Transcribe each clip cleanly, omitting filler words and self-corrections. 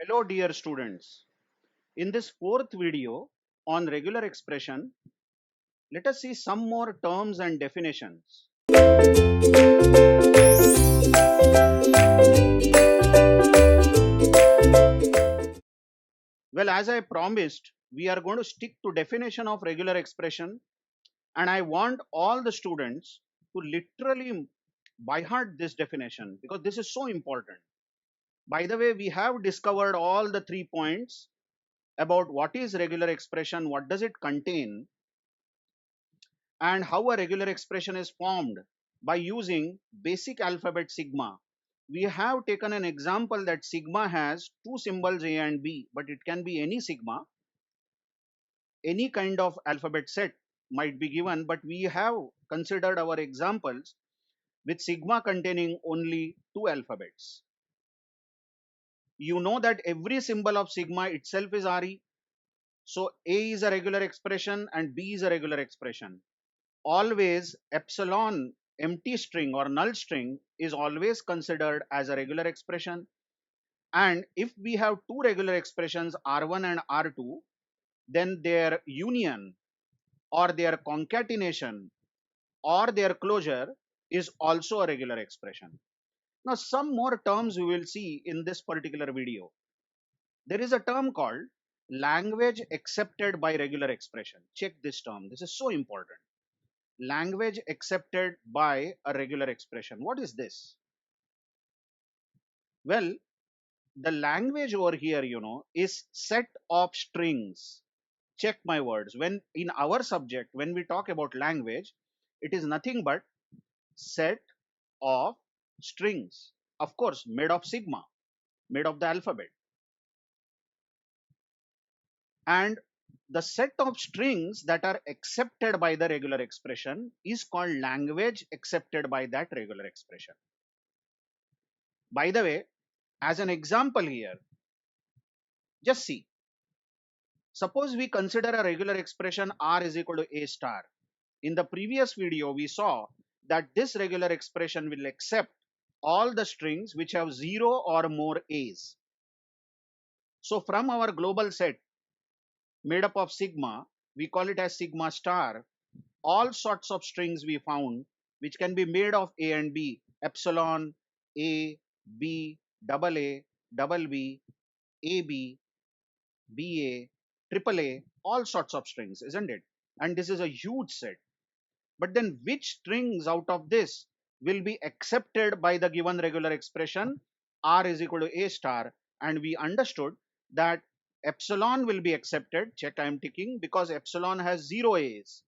Hello dear students. In this fourth video on regular expression, let us see some more terms and definitions. Well, as I promised, we are going to stick to definition of regular expression, and I want all the students to literally by heart this definition because this is so important. By the way, we have discovered all the 3 points about what is regular expression, what does it contain, and how a regular expression is formed by using basic alphabet sigma. We have taken an example that sigma has two symbols A and B, but it can be any sigma, any kind of alphabet set might be given, but we have considered our examples with sigma containing only two alphabets. You know that every symbol of sigma itself is RE. So A is a regular expression and B is a regular expression. Always epsilon empty string or null string is always considered as a regular expression, and if we have two regular expressions r1 and r2, then their union or their concatenation or their closure is also a regular expression. Now some more terms we will see in this particular video. There is a term called language accepted by regular expression. Check this term, this is so important. Language accepted by a regular expression. What is this? Well, the language over here, is set of strings. Check my words. When in our subject, when we talk about language, it is nothing but set of strings. Of course, made of sigma, made of the alphabet. And the set of strings that are accepted by the regular expression is called language accepted by that regular expression. By the way, as an example here, just see. Suppose we consider a regular expression r is equal to a star. In the previous video, we saw that this regular expression will accept all the strings which have 0 or more a's. So from our global set made up of sigma, we call it as sigma star, all sorts of strings we found which can be made of a and b, epsilon, a, b, double a, double b, ab, ba, triple a, all sorts of strings, isn't it? And this is a huge set. But then which strings out of this will be accepted by the given regular expression r is equal to a star, and we understood that epsilon will be accepted. Check, I am ticking because epsilon has 0 a's.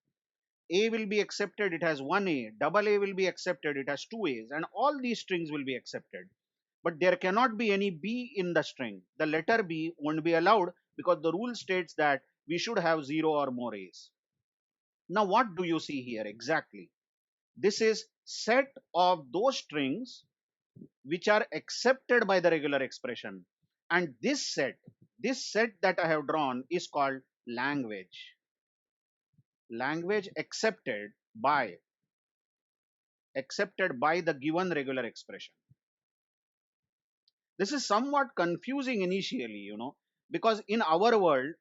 A will be accepted, it has 1 a. Double a will be accepted, it has 2 a's, and all these strings will be accepted. But there cannot be any b in the string. The letter b won't be allowed because the rule states that we should have 0 or more a's. Now what do you see here exactly? This is set of those strings which are accepted by the regular expression, and this set that I have drawn is called language. Language accepted by the given regular expression. This is somewhat confusing initially, because in our world,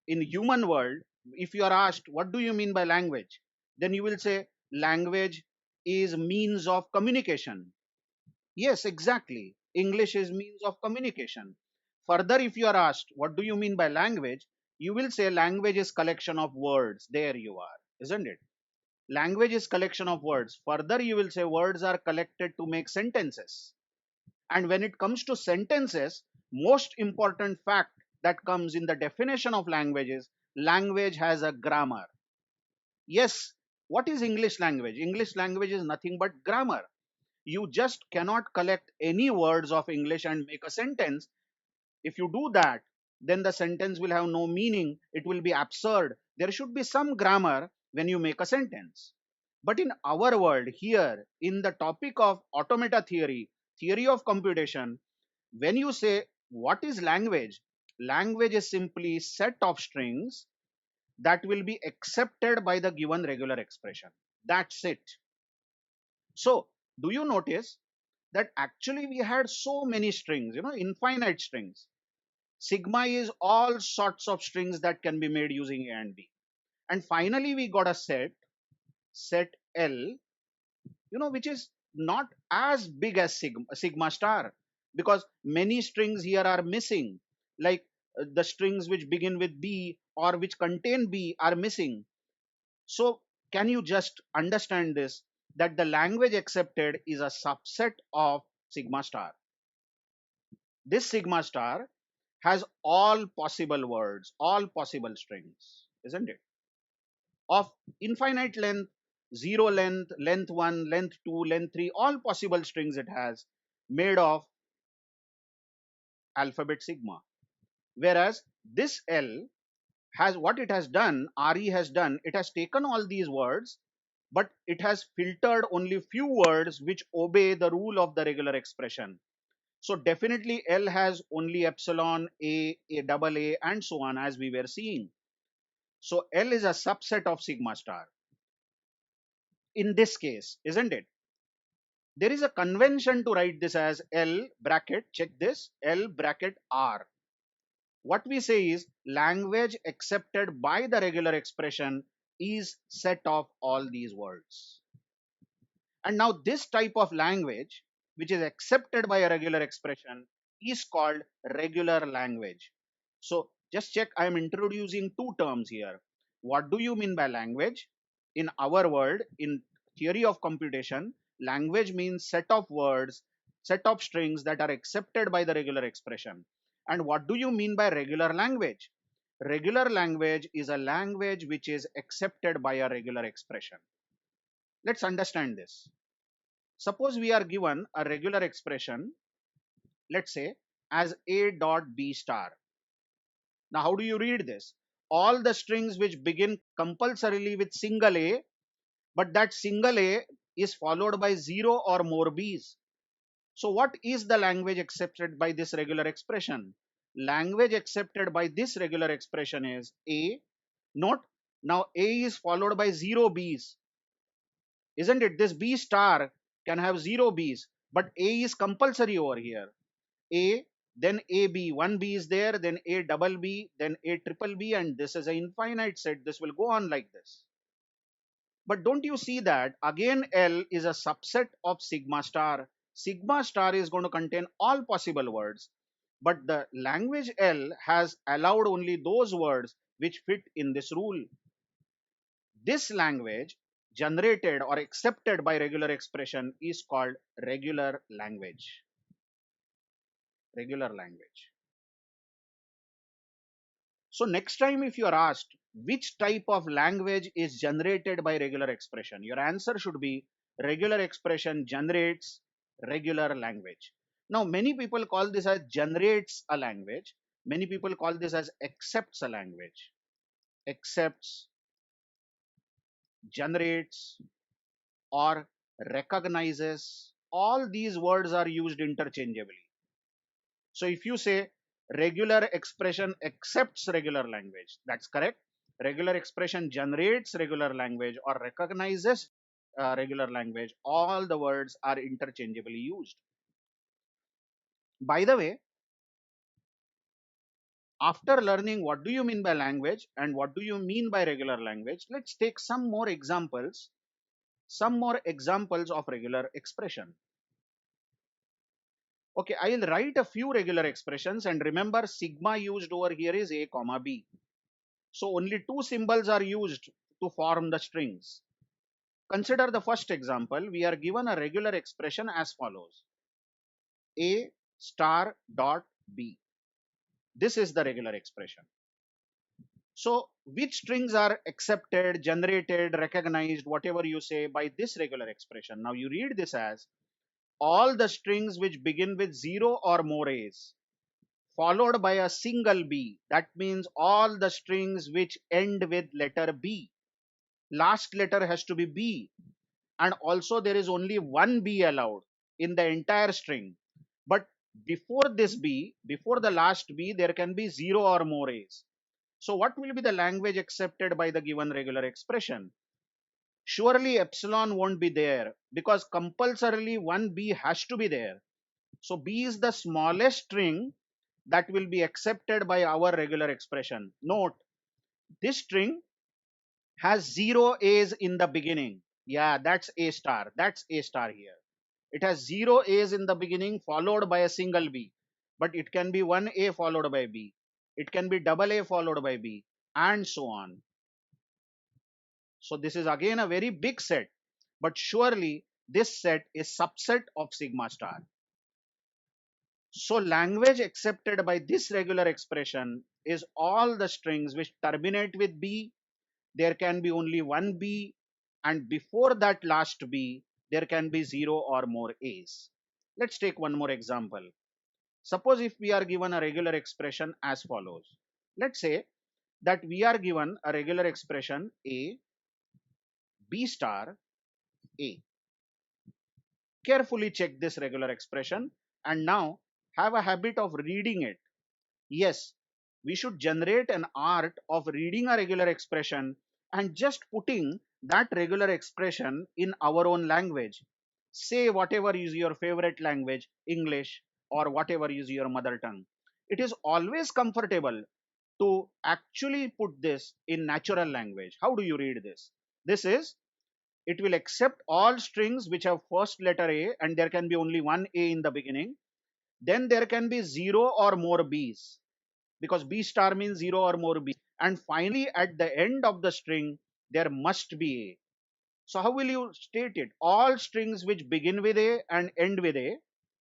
in human world, if you are asked what do you mean by language, then you will say language is means of communication. Yes, exactly. English is means of communication. Further, if you are asked, what do you mean by language? You will say language is collection of words. There you are, isn't it? Language is collection of words. Further, you will say words are collected to make sentences. And when it comes to sentences, most important fact that comes in the definition of language is language has a grammar. Yes, what is English language? English language is nothing but grammar. You just cannot collect any words of English and make a sentence. If you do that, then the sentence will have no meaning. It will be absurd. There should be some grammar when you make a sentence. But in our world, here, in the topic of automata theory, theory of computation, when you say what is language, language is simply set of strings that will be accepted by the given regular expression. That's it. So, do you notice that actually we had so many strings, infinite strings. Sigma is all sorts of strings that can be made using A and B. And finally, we got a set L, which is not as big as sigma star, because many strings here are missing, like the strings which begin with B or which contain B are missing. So can you just understand this, that the language accepted is a subset of sigma star? This sigma star has all possible words, all possible strings, isn't it? Of infinite length, zero length, length 1, length 2, length 3, all possible strings it has, made of alphabet sigma. Whereas this L has, what it has done, RE has done, it has taken all these words, but it has filtered only few words which obey the rule of the regular expression. So definitely L has only epsilon, A, double A, and so on, as we were seeing. So L is a subset of sigma star in this case, isn't it? There is a convention to write this as L bracket, check this, L bracket R. What we say is language accepted by the regular expression is set of all these words. And now this type of language, which is accepted by a regular expression, is called regular language. So just check, I am introducing two terms here. What do you mean by language? In our world, in theory of computation, language means set of words, set of strings that are accepted by the regular expression. And what do you mean by regular language? Regular language is a language which is accepted by a regular expression. Let's understand this. Suppose we are given a regular expression, let's say as A dot B star. Now, how do you read this? All the strings which begin compulsorily with single A, but that single A is followed by zero or more B's. So what is the language accepted by this regular expression? Language accepted by this regular expression is A. Note, now A is followed by zero B's. Isn't it? This B star can have zero B's, but A is compulsory over here. A, then AB, one B is there, then A double B, then A triple B, and this is an infinite set. This will go on like this. But don't you see that again L is a subset of sigma star. Sigma star is going to contain all possible words, but the language L has allowed only those words which fit in this rule. This language generated or accepted by regular expression is called regular language. Regular language. So next time if you are asked which type of language is generated by regular expression, your answer should be regular expression generates regular language. Now many people call this as generates a language. Many people call this as accepts a language. Accepts, generates, or recognizes. All these words are used interchangeably. So if you say regular expression accepts regular language, that's correct. Regular expression generates regular language or recognizes regular language. All the words are interchangeably used. By the way, after learning what do you mean by language and what do you mean by regular language, let's take some more examples. Some more examples of regular expression. Okay, I'll write a few regular expressions, and remember sigma used over here is A comma B. So only two symbols are used to form the strings. Consider the first example. We are given a regular expression as follows. A star dot B. This is the regular expression. So which strings are accepted, generated, recognized, whatever you say, by this regular expression? Now you read this as all the strings which begin with 0 or more A's followed by a single B. That means all the strings which end with letter B. Last letter has to be B, and also there is only one B allowed in the entire string. But before this B, before the last B, there can be 0 or more A's. So what will be the language accepted by the given regular expression? Surely epsilon won't be there because compulsorily one B has to be there. So B is the smallest string that will be accepted by our regular expression. Note, this string has 0 A's in the beginning. Yeah, that's A star. That's A star here. It has 0 A's in the beginning followed by a single B. But it can be 1 A followed by B. It can be double A followed by B, and so on. So this is again a very big set. But surely this set is subset of sigma star. So language accepted by this regular expression is all the strings which terminate with B. There can be only one B, and before that last B, there can be 0 or more A's. Let's take one more example. Suppose if we are given a regular expression as follows. Let's say that we are given a regular expression A, B star, A. Carefully check this regular expression and now have a habit of reading it. Yes, we should generate an art of reading a regular expression and just putting that regular expression in our own language. Say whatever is your favorite language, English, or whatever is your mother tongue. It is always comfortable to actually put this in natural language. How do you read this? This is, it will accept all strings which have first letter A and there can be only one A in the beginning. Then there can be 0 or more B's because B star means 0 or more B. And finally, at the end of the string, there must be A. So how will you state it? All strings which begin with A and end with A,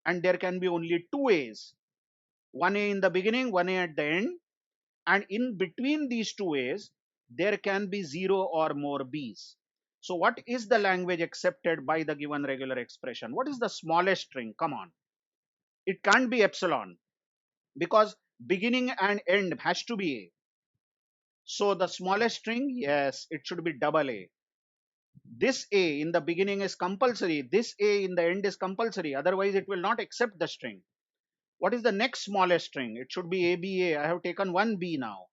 and there can be only two A's. One A in the beginning, one A at the end, and in between these two A's, there can be 0 or more B's. So what is the language accepted by the given regular expression? What is the smallest string? Come on. It can't be epsilon because beginning and end has to be A. So the smallest string, yes, it should be double A. This A in the beginning is compulsory. This A in the end is compulsory. Otherwise, it will not accept the string. What is the next smallest string? It should be ABA. I have taken one B now.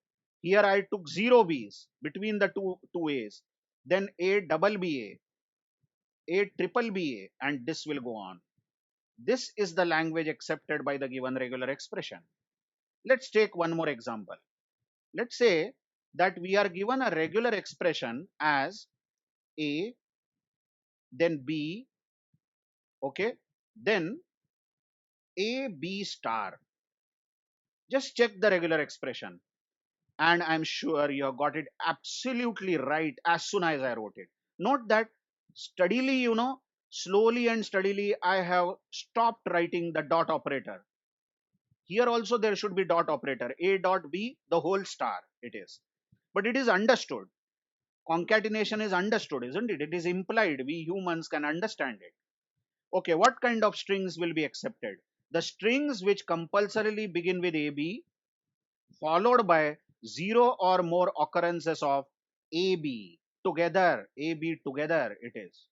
Here I took zero B's between the two A's. Then A double BA, A triple BA, and this will go on. This is the language accepted by the given regular expression. Let's take one more example. Let's say that we are given a regular expression as A, then B, okay, then A, B star. Just check the regular expression. And I'm sure you have got it absolutely right as soon as I wrote it. Note that steadily, slowly and steadily, I have stopped writing the dot operator. Here also there should be dot operator. A dot B, the whole star it is. But it is understood. Concatenation is understood, isn't it? It is implied. We humans can understand it. Okay, what kind of strings will be accepted? The strings which compulsorily begin with AB followed by 0 or more occurrences of AB together. AB together it is.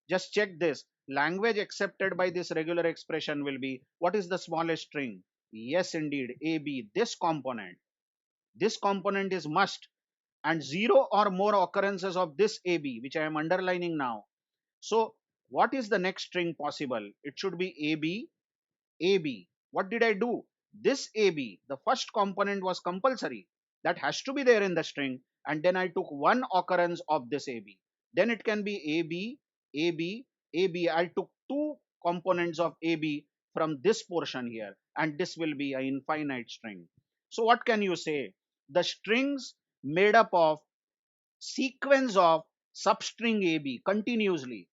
Just check this. Language accepted by this regular expression will be, what is the smallest string? Yes, indeed, AB, this component. This component is must, and 0 or more occurrences of this AB, which I am underlining now. So what is the next string possible? It should be AB, AB. What did I do? This AB, the first component was compulsory. That has to be there in the string. And then I took one occurrence of this AB. Then it can be AB, AB, AB. I took two components of AB from this portion here. And this will be an infinite string. So what can you say? The strings made up of sequence of substring AB continuously,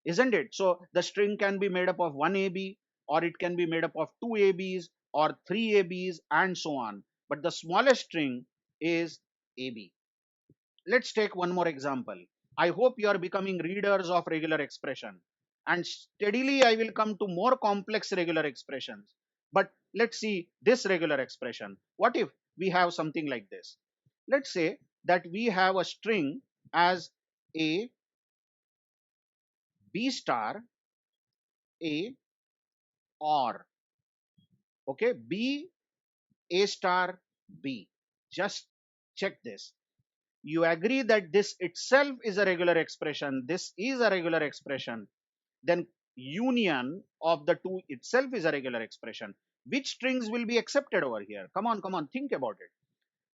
isn't it? So the string can be made up of one AB, or it can be made up of two ABs or three ABs and so on. But the smallest string is AB. Let's take one more example. I hope you are becoming readers of regular expression, and steadily I will come to more complex regular expressions. But let's see this regular expression. What if we have something like this? Let's say that we have a string as A, B star, A, or, okay, B, A star, B. Just check this. you agree that this itself is a regular expression, this is a regular expression, then union of the two itself is a regular expression. Which strings will be accepted over here? Come on, think about it.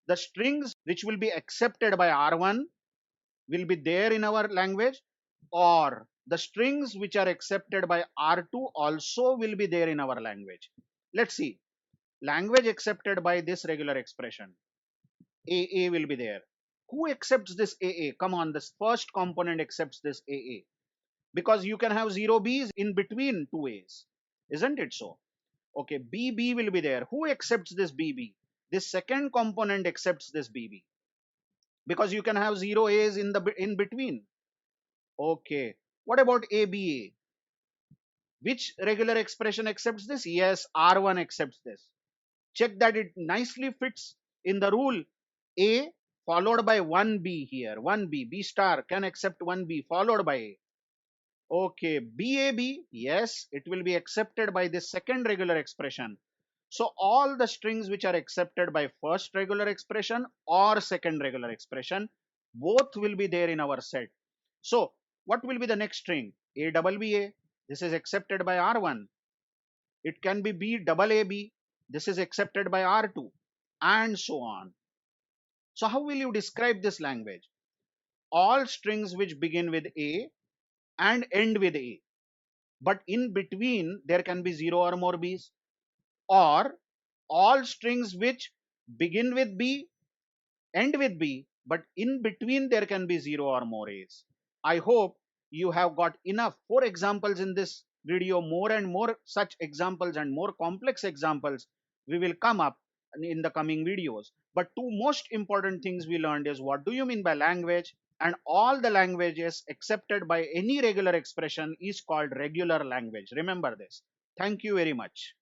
The strings which will be accepted by R1 will be there in our language, or the strings which are accepted by R2 also will be there in our language. Let's see. Language accepted by this regular expression, AA will be there. Who accepts this AA? Come on, this first component accepts this AA, because you can have 0 B's in between two A's, isn't it so? Okay, BB will be there. Who accepts this BB? This second component accepts this BB, because you can have 0 A's in between. Okay, what about ABA? Which regular expression accepts this? Yes, R1 accepts this. Check that it nicely fits in the rule. A followed by 1B here. 1B, B star can accept 1B followed by A. Okay, BAB, yes, it will be accepted by this second regular expression. So all the strings which are accepted by first regular expression or second regular expression, both will be there in our set. So what will be the next string? ABBA, this is accepted by R1. It can be BAAB, this is accepted by R2, and so on. So how will you describe this language? All strings which begin with A and end with A, but in between there can be 0 or more B's, or all strings which begin with B, end with B, but in between there can be 0 or more A's. I hope you have got enough. 4 examples in this video. More and more such examples and more complex examples we will come up in the coming videos. But two most important things we learned is what do you mean by language, and all the languages accepted by any regular expression is called regular language. Remember this. Thank you very much.